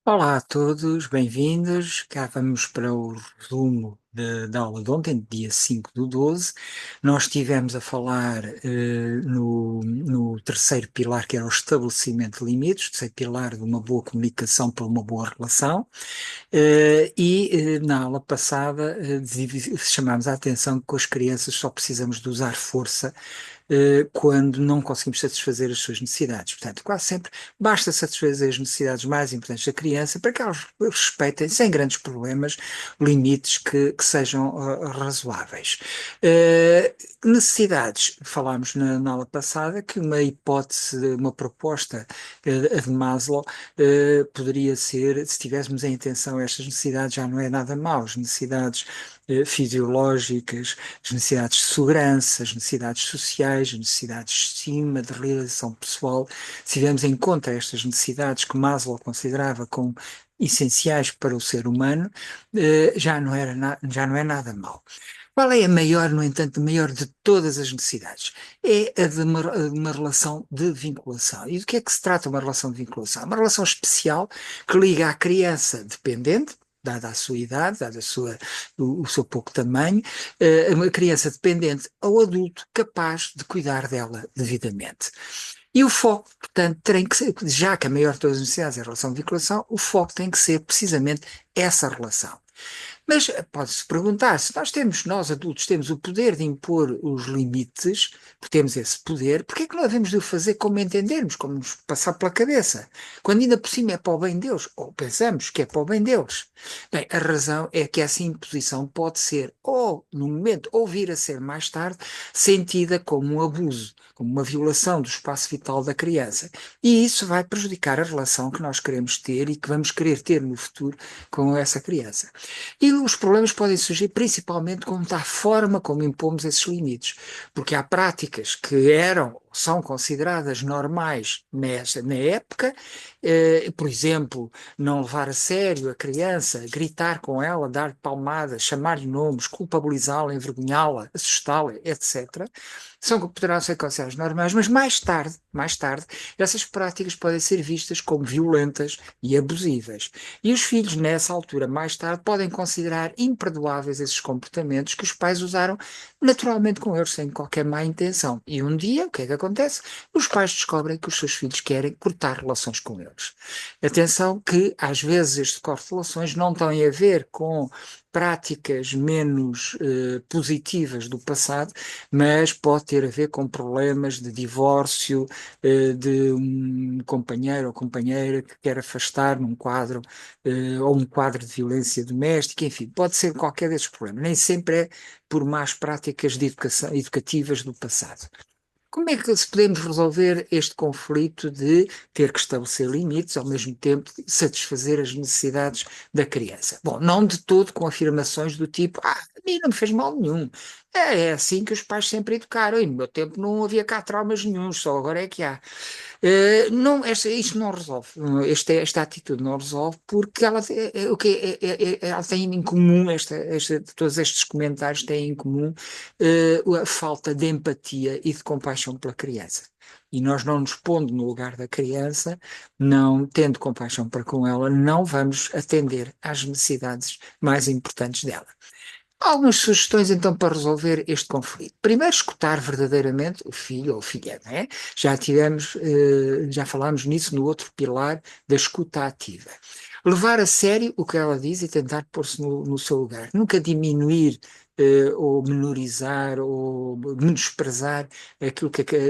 Olá a todos, bem-vindos. Cá vamos para o resumo da aula de ontem, dia 5/12. Nós estivemos a falar no terceiro pilar, que era o estabelecimento de limites, o terceiro pilar de uma boa comunicação para uma boa relação. Na aula passada chamámos a atenção que com as crianças só precisamos de usar força quando não conseguimos satisfazer as suas necessidades. Portanto, quase sempre basta satisfazer as necessidades mais importantes da criança para que elas respeitem, sem grandes problemas, limites que sejam razoáveis. Necessidades, falámos na aula passada que uma hipótese, uma proposta a de Maslow poderia ser, se tivéssemos em atenção estas necessidades, já não é nada mau, as necessidades fisiológicas, as necessidades de segurança, as necessidades sociais, as necessidades de estima, de realização pessoal. Se tivermos em conta estas necessidades que Maslow considerava como essenciais para o ser humano, já não é nada mau. Qual é a maior, no entanto, a maior de todas as necessidades? É a de uma relação de vinculação. E do que é que se trata uma relação de vinculação? Uma relação especial que liga a criança dependente, dada a sua idade, dada o seu pouco tamanho, uma criança dependente ao adulto capaz de cuidar dela devidamente. E o foco, portanto, tem que ser, já que a maior de todas as necessidades é a relação de vinculação, o foco tem que ser precisamente essa relação. Mas pode-se perguntar, se nós adultos temos o poder de impor os limites, porque temos esse poder, porque é que não devemos de o fazer como entendermos, como nos passar pela cabeça? Quando ainda por cima é para o bem deles, ou pensamos que é para o bem deles. Bem, a razão é que essa imposição pode ser, ou no momento, ou vir a ser mais tarde, sentida como um abuso, como uma violação do espaço vital da criança. E isso vai prejudicar a relação que nós queremos ter e que vamos querer ter no futuro com essa criança. E os problemas podem surgir principalmente da forma como impomos esses limites, porque há práticas que eram, são consideradas normais na época, por exemplo, não levar a sério a criança, gritar com ela, dar palmadas, chamar-lhe nomes, culpabilizá-la, envergonhá-la, assustá-la, etc. Poderão ser consideradas normais, mas mais tarde, essas práticas podem ser vistas como violentas e abusivas. E os filhos, nessa altura, mais tarde, podem considerar imperdoáveis esses comportamentos que os pais usaram naturalmente com eles, sem qualquer má intenção. E um dia, o que é que acontece? Os pais descobrem que os seus filhos querem cortar relações com eles. Atenção que, às vezes, este corte de relações não tem a ver com práticas menos positivas do passado, mas pode ter a ver com problemas de divórcio, de um companheiro ou companheira que quer afastar num quadro ou um quadro de violência doméstica, enfim, pode ser qualquer desses problemas. Nem sempre é por más práticas de educativas do passado. Como é que se podemos resolver este conflito de ter que estabelecer limites, ao mesmo tempo de satisfazer as necessidades da criança? Bom, não de todo com afirmações do tipo, a mim não me fez mal nenhum. É assim que os pais sempre educaram, e no meu tempo não havia cá traumas nenhuns, só agora é que há. Não, isto não resolve. Esta atitude não resolve porque o que ela tem em comum, todos estes comentários têm em comum a falta de empatia e de compaixão pela criança. E nós não nos pondo no lugar da criança, não tendo compaixão para com ela, não vamos atender às necessidades mais importantes dela. Algumas sugestões então para resolver este conflito. Primeiro, escutar verdadeiramente o filho ou filha, não é? Já falámos nisso no outro pilar da escuta ativa. Levar a sério o que ela diz e tentar pôr-se no seu lugar. Nunca diminuir ou menorizar ou menosprezar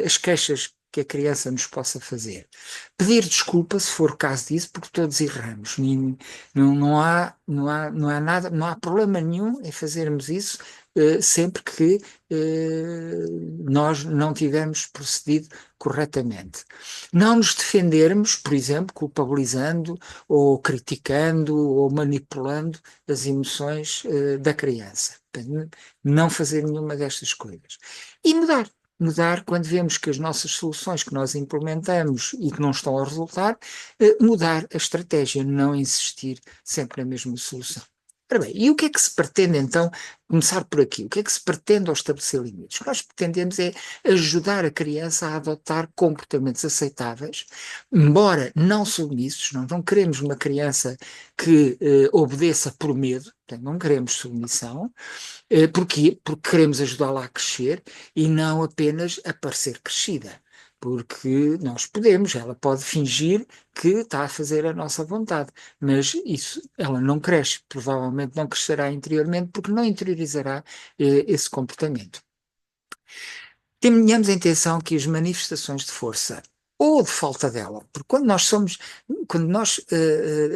as queixas que a criança nos possa fazer. Pedir desculpa, se for o caso disso, porque todos erramos. Não há nada, não há problema nenhum em fazermos isso sempre que nós não tivermos procedido corretamente. Não nos defendermos, por exemplo, culpabilizando ou criticando ou manipulando as emoções da criança. Não fazer nenhuma destas coisas. E mudar quando vemos que as nossas soluções que nós implementamos e que não estão a resultar, mudar a estratégia, não insistir sempre na mesma solução. Ora bem, e o que é que se pretende então, começar por aqui, o que é que se pretende ao estabelecer limites? O que nós pretendemos é ajudar a criança a adotar comportamentos aceitáveis, embora não submissos, não queremos uma criança que obedeça por medo, portanto, não queremos submissão. Porquê? Porque queremos ajudá-la a crescer e não apenas a parecer crescida. Porque nós podemos, ela pode fingir que está a fazer a nossa vontade, mas isso, ela não cresce, provavelmente não crescerá interiormente porque não interiorizará esse comportamento. Tenhamos a intenção que as manifestações de força ou de falta dela, porque quando nós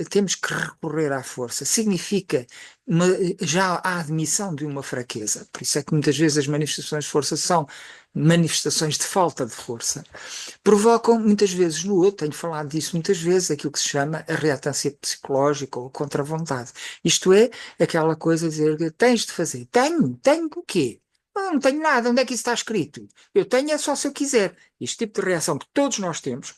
temos que recorrer à força, significa já a admissão de uma fraqueza. Por isso é que muitas vezes as manifestações de força são manifestações de falta de força, provocam muitas vezes no outro, tenho falado disso muitas vezes, aquilo que se chama a reatância psicológica ou contra-vontade. Isto é, aquela coisa de dizer que tens de fazer. Tenho o quê? Não tenho nada, onde é que isso está escrito? Eu tenho é só se eu quiser. Este tipo de reação que todos nós temos,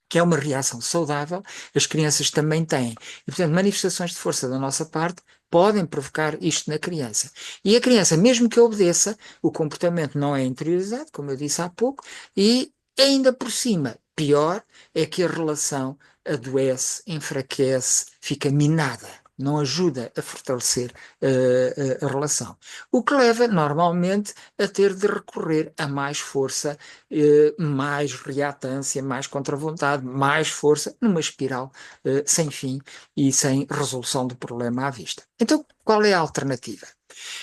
que é uma reação saudável, as crianças também têm. E, portanto, manifestações de força da nossa parte podem provocar isto na criança. E a criança, mesmo que obedeça, o comportamento não é interiorizado, como eu disse há pouco, e ainda por cima, pior, é que a relação adoece, enfraquece, fica minada. Não ajuda a fortalecer a relação. O que leva, normalmente, a ter de recorrer a mais força, mais reatância, mais contra-vontade, mais força, numa espiral sem fim e sem resolução do problema à vista. Então, qual é a alternativa?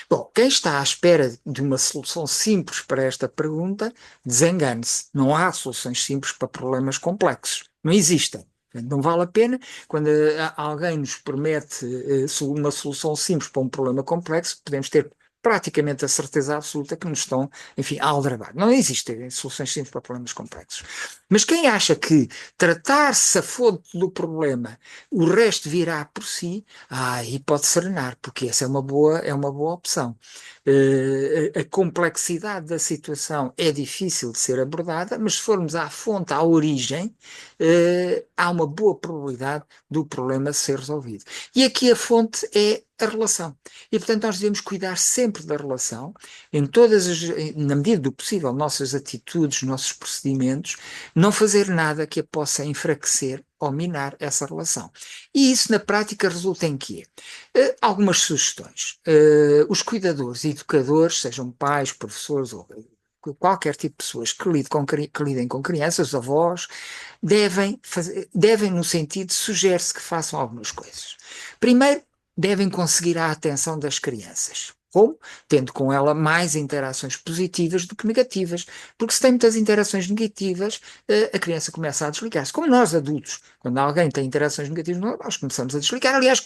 Bom, quem está à espera de uma solução simples para esta pergunta, desengane-se. Não há soluções simples para problemas complexos. Não existem. Não vale a pena quando alguém nos promete uma solução simples para um problema complexo, podemos ter praticamente a certeza absoluta que nos estão, enfim, a aldrabar. Não existem soluções simples para problemas complexos. Mas quem acha que tratar-se a fonte do problema, o resto virá por si, aí pode serenar, porque essa é uma boa opção. A complexidade da situação é difícil de ser abordada, mas se formos à fonte, à origem, há uma boa probabilidade do problema ser resolvido. E aqui a fonte é a relação. E, portanto, nós devemos cuidar sempre da relação, na medida do possível, nossas atitudes, nossos procedimentos, não fazer nada que a possa enfraquecer ou minar essa relação. E isso, na prática, resulta em quê? Algumas sugestões. Os cuidadores e educadores, sejam pais, professores ou qualquer tipo de pessoas que lidem com crianças, avós, devem no sentido, sugere-se que façam algumas coisas. Primeiro, devem conseguir a atenção das crianças. Como? Tendo com ela mais interações positivas do que negativas. Porque se tem muitas interações negativas, a criança começa a desligar-se. Como nós adultos, quando alguém tem interações negativas, nós começamos a desligar. Aliás,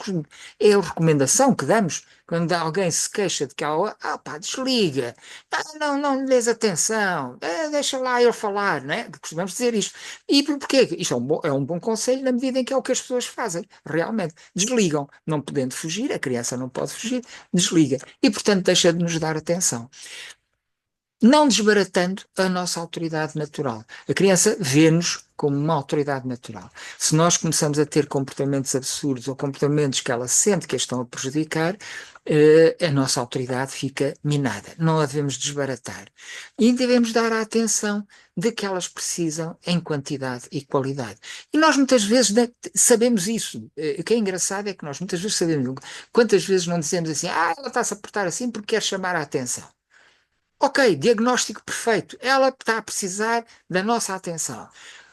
é a recomendação que damos. Quando alguém se queixa de que pá, desliga, não lhe des atenção, deixa lá ele falar, né? Costumamos dizer isto. E porquê? Isto é um bom conselho na medida em que é o que as pessoas fazem, realmente. Desligam, não podendo fugir, a criança não pode fugir, desliga. E, portanto, deixa de nos dar atenção. Não desbaratando a nossa autoridade natural. A criança vê-nos como uma autoridade natural. Se nós começamos a ter comportamentos absurdos ou comportamentos que ela sente que a estão a prejudicar, a nossa autoridade fica minada. Não a devemos desbaratar. E devemos dar a atenção de que elas precisam em quantidade e qualidade. E nós muitas vezes sabemos isso. O que é engraçado é que nós muitas vezes sabemos. Quantas vezes não dizemos assim, ela está-se a portar assim porque quer chamar a atenção. Ok, diagnóstico perfeito. Ela está a precisar da nossa atenção.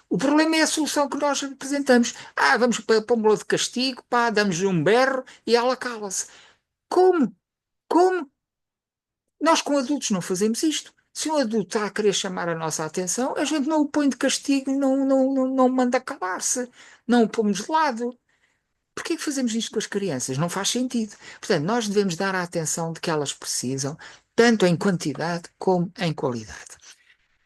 O problema é a solução que nós apresentamos. Vamos pôr-la de castigo, damos-lhe um berro e ela cala-se. Como? Como? Nós com adultos não fazemos isto. Se um adulto está a querer chamar a nossa atenção, a gente não o põe de castigo, não manda calar-se, não o pomos de lado. Porquê que fazemos isto com as crianças? Não faz sentido. Portanto, nós devemos dar a atenção de que elas precisam, tanto em quantidade como em qualidade.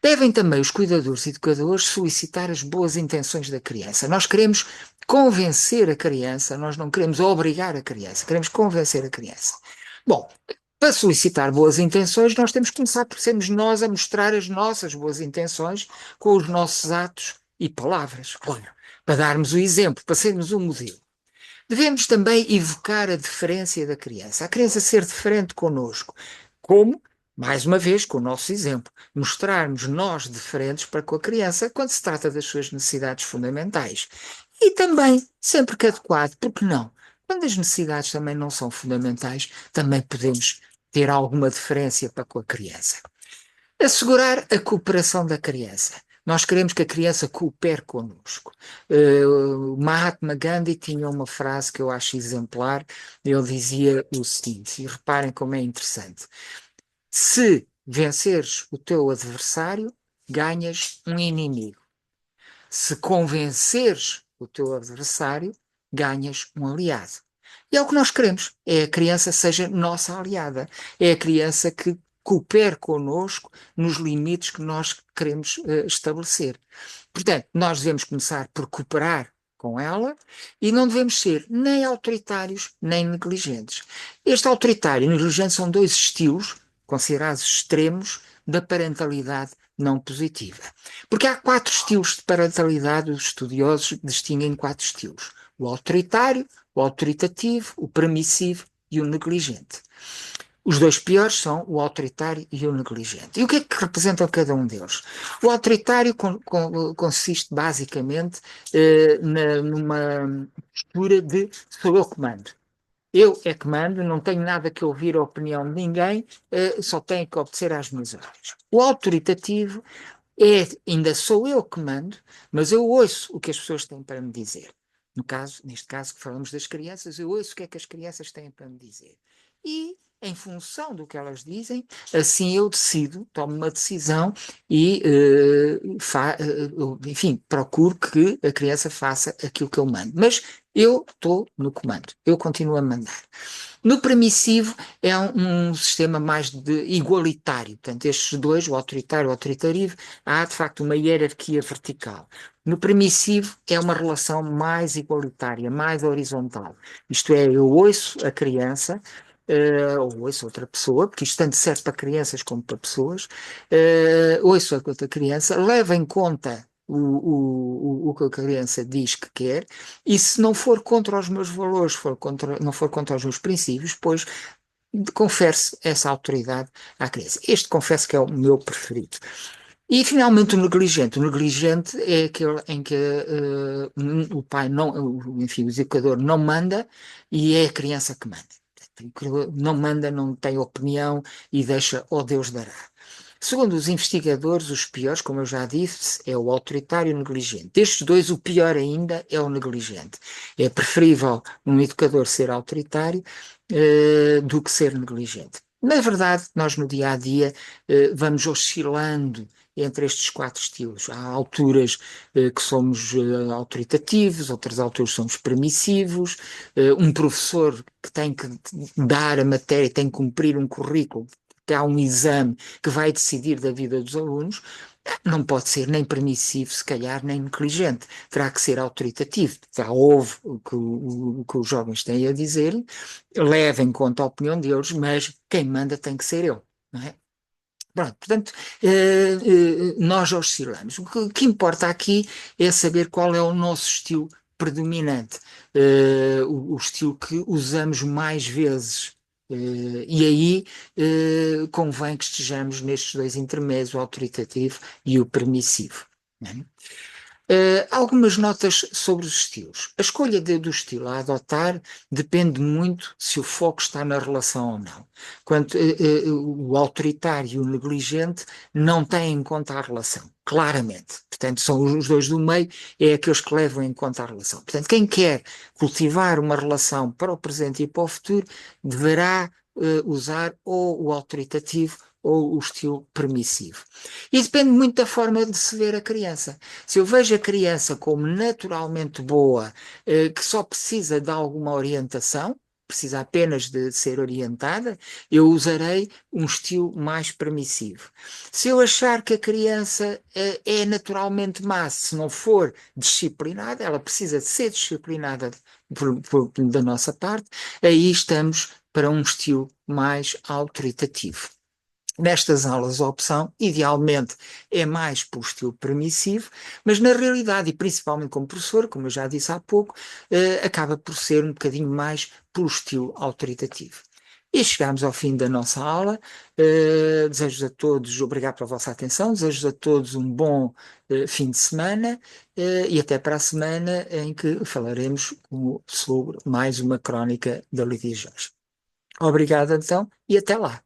Devem também os cuidadores e educadores solicitar as boas intenções da criança. Nós queremos convencer a criança, nós não queremos obrigar a criança, queremos convencer a criança. Bom, para solicitar boas intenções, nós temos que começar por sermos nós a mostrar as nossas boas intenções com os nossos atos e palavras, claro, para darmos o exemplo, para sermos um modelo. Devemos também evocar a deferência da criança, a criança ser diferente connosco. Como? Mais uma vez, com o nosso exemplo, mostrarmos nós diferentes para com a criança quando se trata das suas necessidades fundamentais. E também, sempre que adequado, porque não? Quando as necessidades também não são fundamentais, também podemos ter alguma deferência para com a criança. Assegurar a cooperação da criança. Nós queremos que a criança coopere connosco. Mahatma Gandhi tinha uma frase que eu acho exemplar. Ele dizia o seguinte, e reparem como é interessante: se venceres o teu adversário, ganhas um inimigo. Se convenceres o teu adversário, ganhas um aliado. E é o que nós queremos, é a criança seja nossa aliada, é a criança que coopere connosco nos limites que nós queremos estabelecer. Portanto, nós devemos começar por cooperar com ela e não devemos ser nem autoritários nem negligentes. Este autoritário e negligente são dois estilos considerados extremos da parentalidade não positiva. Porque há quatro estilos de parentalidade, os estudiosos distinguem quatro estilos: o autoritário, o autoritativo, o permissivo e o negligente. Os dois piores são o autoritário e o negligente. E o que é que representam cada um deles? O autoritário consiste basicamente numa postura de sou eu que mando. Eu é que mando, não tenho nada que ouvir a opinião de ninguém, só tenho que obedecer às minhas ordens. O autoritativo é, ainda sou eu que mando, mas eu ouço o que as pessoas têm para me dizer. No caso, neste caso que falamos das crianças, eu ouço o que é que as crianças têm para me dizer. E, em função do que elas dizem, assim eu decido, tomo uma decisão e, enfim, procuro que a criança faça aquilo que eu mando. Mas eu estou no comando, eu continuo a mandar. No permissivo é um sistema mais igualitário, portanto, estes dois, o autoritário e o autoritativo, há de facto uma hierarquia vertical. No permissivo é uma relação mais igualitária, mais horizontal. Isto é, eu ouço a criança, ou ouço outra pessoa, porque isto tanto serve para crianças como para pessoas, ouço a outra criança, levo em conta o que a criança diz que quer, e se não for contra os meus valores, não for contra os meus princípios, pois confere-se essa autoridade à criança. Este confesso que é o meu preferido. E finalmente o negligente. O negligente é aquele em que o pai não, enfim, o educador não manda e é a criança que manda. Não manda, não tem opinião e deixa ao Deus dará. Segundo os investigadores, os piores, como eu já disse, é o autoritário e o negligente. Destes dois, o pior ainda é o negligente. É preferível um educador ser autoritário do que ser negligente. Na verdade, nós no dia a dia vamos oscilando entre estes quatro estilos. Há alturas que somos autoritativos, outras alturas somos permissivos. Um professor que tem que dar a matéria, tem que cumprir um currículo, que há um exame que vai decidir da vida dos alunos, não pode ser nem permissivo, se calhar, nem negligente. Terá que ser autoritativo. Já ouve o que os jovens têm a dizer, leva em conta a opinião deles, mas quem manda tem que ser eu, não é? Pronto, portanto, nós oscilamos. O que importa aqui é saber qual é o nosso estilo predominante, o estilo que usamos mais vezes. E aí convém que estejamos nestes dois intermédios, o autoritativo e o permissivo. Não é? Algumas notas sobre os estilos. A escolha do estilo a adotar depende muito se o foco está na relação ou não. Quanto o autoritário e o negligente não têm em conta a relação, claramente. Portanto, são os dois do meio, é aqueles que levam em conta a relação. Portanto, quem quer cultivar uma relação para o presente e para o futuro deverá usar ou o autoritativo ou o estilo permissivo. E depende muito da forma de se ver a criança. Se eu vejo a criança como naturalmente boa, que só precisa de alguma orientação, precisa apenas de ser orientada, eu usarei um estilo mais permissivo. Se eu achar que a criança é naturalmente má, se não for disciplinada, ela precisa de ser disciplinada da nossa parte, aí estamos para um estilo mais autoritativo. Nestas aulas, a opção, idealmente, é mais para o estilo permissivo, mas na realidade, e principalmente como professor, como eu já disse há pouco, acaba por ser um bocadinho mais pelo estilo autoritativo. E chegamos ao fim da nossa aula. Desejo a todos, obrigado pela vossa atenção, desejo a todos um bom fim de semana, e até para a semana em que falaremos sobre mais uma crónica da Lídia Jorge. Obrigado então e até lá.